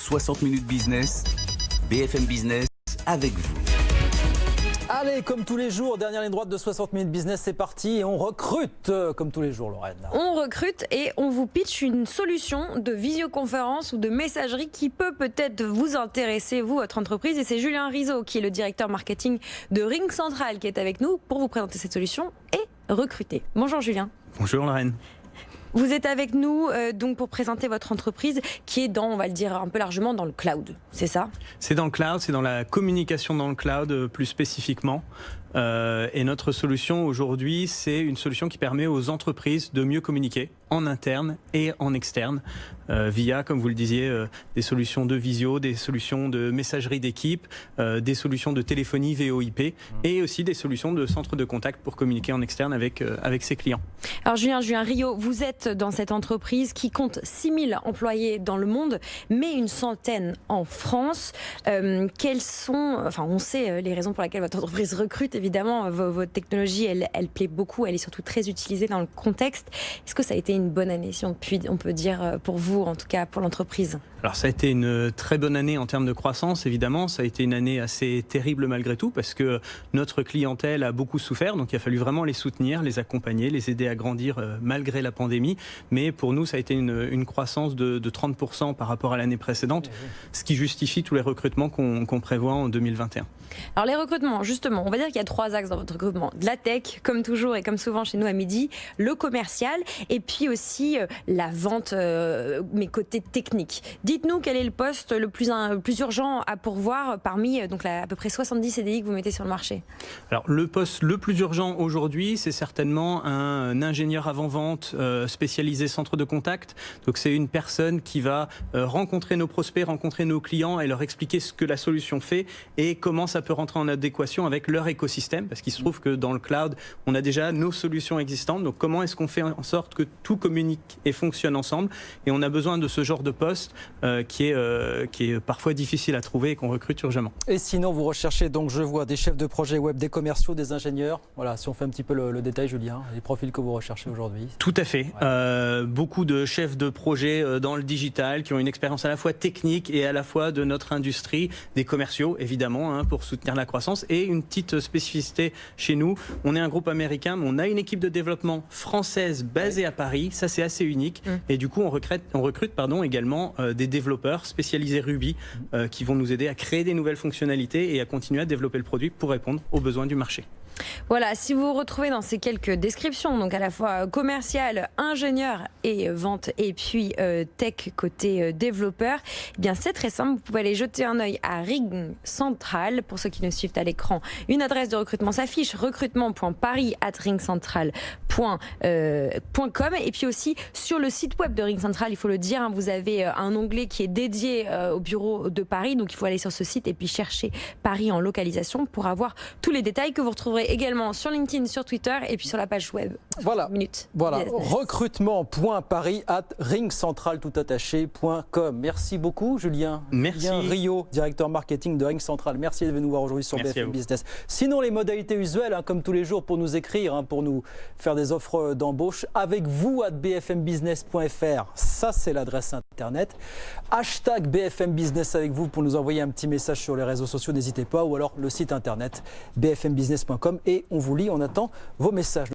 60 minutes business, BFM Business avec vous. Allez, comme tous les jours, dernière ligne droite de 60 minutes business, c'est parti et on recrute comme tous les jours, Lorraine. On recrute et on vous pitch une solution de visioconférence ou de messagerie qui peut peut-être vous intéresser, vous, votre entreprise. Et c'est Julien Rizzo qui est le directeur marketing de RingCentral qui est avec nous pour vous présenter cette solution et recruter. Bonjour Julien. Bonjour Lorraine. Vous êtes avec nous donc pour présenter votre entreprise qui est dans, on va le dire un peu largement, dans le cloud, c'est ça? C'est dans le cloud, c'est dans la communication dans le cloud plus spécifiquement. Et notre solution aujourd'hui, c'est une solution qui permet aux entreprises de mieux communiquer en interne et en externe via, comme vous le disiez, des solutions de visio, des solutions de messagerie d'équipe, des solutions de téléphonie VoIP et aussi des solutions de centre de contact pour communiquer en externe avec ses clients. Alors Julien Rizzo, vous êtes dans cette entreprise qui compte 6000 employés dans le monde, mais une centaine en France. Quelles sont, enfin on sait les raisons pour lesquelles votre entreprise recrute, évidemment, votre technologie, elle plaît beaucoup, elle est surtout très utilisée dans le contexte. Est-ce que ça a été une bonne année, si on peut dire, pour vous, en tout cas pour l'entreprise? Alors ça a été une très bonne année en termes de croissance, évidemment. Ça a été une année assez terrible malgré tout parce que notre clientèle a beaucoup souffert. Donc il a fallu vraiment les soutenir, les accompagner, les aider à grandir malgré la pandémie. Mais pour nous, ça a été une croissance de 30% par rapport à l'année précédente, ce qui justifie tous les recrutements qu'on prévoit en 2021. Alors les recrutements, justement, on va dire qu'il y a 3 axes dans votre recrutement. De la tech, comme toujours et comme souvent chez nous à midi, le commercial et puis aussi la vente, mais côté technique. Dites-nous quel est le poste le plus urgent à pourvoir parmi donc à peu près 70 CDI que vous mettez sur le marché. Alors le poste le plus urgent aujourd'hui, c'est certainement un ingénieur avant-vente spécialisé centre de contact. Donc c'est une personne qui va rencontrer nos prospects, rencontrer nos clients et leur expliquer ce que la solution fait et comment ça peut rentrer en adéquation avec leur écosystème, parce qu'il se trouve que dans le cloud, on a déjà nos solutions existantes. Donc comment est-ce qu'on fait en sorte que tout communique et fonctionne ensemble? Et on a besoin de ce genre de poste qui est parfois difficile à trouver et qu'on recrute urgemment. Et sinon, vous recherchez, donc je vois, des chefs de projet web, des commerciaux, des ingénieurs. Voilà, si on fait un petit peu le détail, Julien, les profils que vous recherchez aujourd'hui. Tout à fait. Ouais. Beaucoup de chefs de projet dans le digital qui ont une expérience à la fois technique et à la fois de notre industrie, des commerciaux évidemment pour soutenir la croissance. Et une petite spécificité chez nous, on est un groupe américain, mais on a une équipe de développement française basée à Paris. Ça, c'est assez unique. Et du coup, on recrute également des développeurs spécialisés Ruby qui vont nous aider à créer des nouvelles fonctionnalités et à continuer à développer le produit pour répondre aux besoins du marché. Voilà, si vous vous retrouvez dans ces quelques descriptions, donc à la fois commercial, ingénieur et vente, et puis tech côté développeur, eh bien c'est très simple, vous pouvez aller jeter un œil à RingCentral. Pour ceux qui nous suivent à l'écran, une adresse de recrutement s'affiche, recrutement.paris@ringcentral.com, et puis aussi sur le site web de RingCentral, il faut le dire, vous avez un onglet qui est dédié au bureau de Paris, donc il faut aller sur ce site et puis chercher Paris en localisation pour avoir tous les détails que vous retrouverez également sur LinkedIn, sur Twitter et puis sur la page web. Voilà, recrutement.paris@ringcentral.com. Merci beaucoup Julien. Merci. Julien Rizzo, directeur marketing de RingCentral. Merci d'être venu nous voir aujourd'hui sur BFM Business. Sinon, les modalités usuelles, comme tous les jours, pour nous écrire, pour nous faire des offres d'embauche, avec vous @bfmbusiness.fr. Ça, c'est l'adresse internet. Hashtag BFM Business avec vous pour nous envoyer un petit message sur les réseaux sociaux, n'hésitez pas, ou alors le site internet bfmbusiness.com. Et on vous lit, on attend vos messages.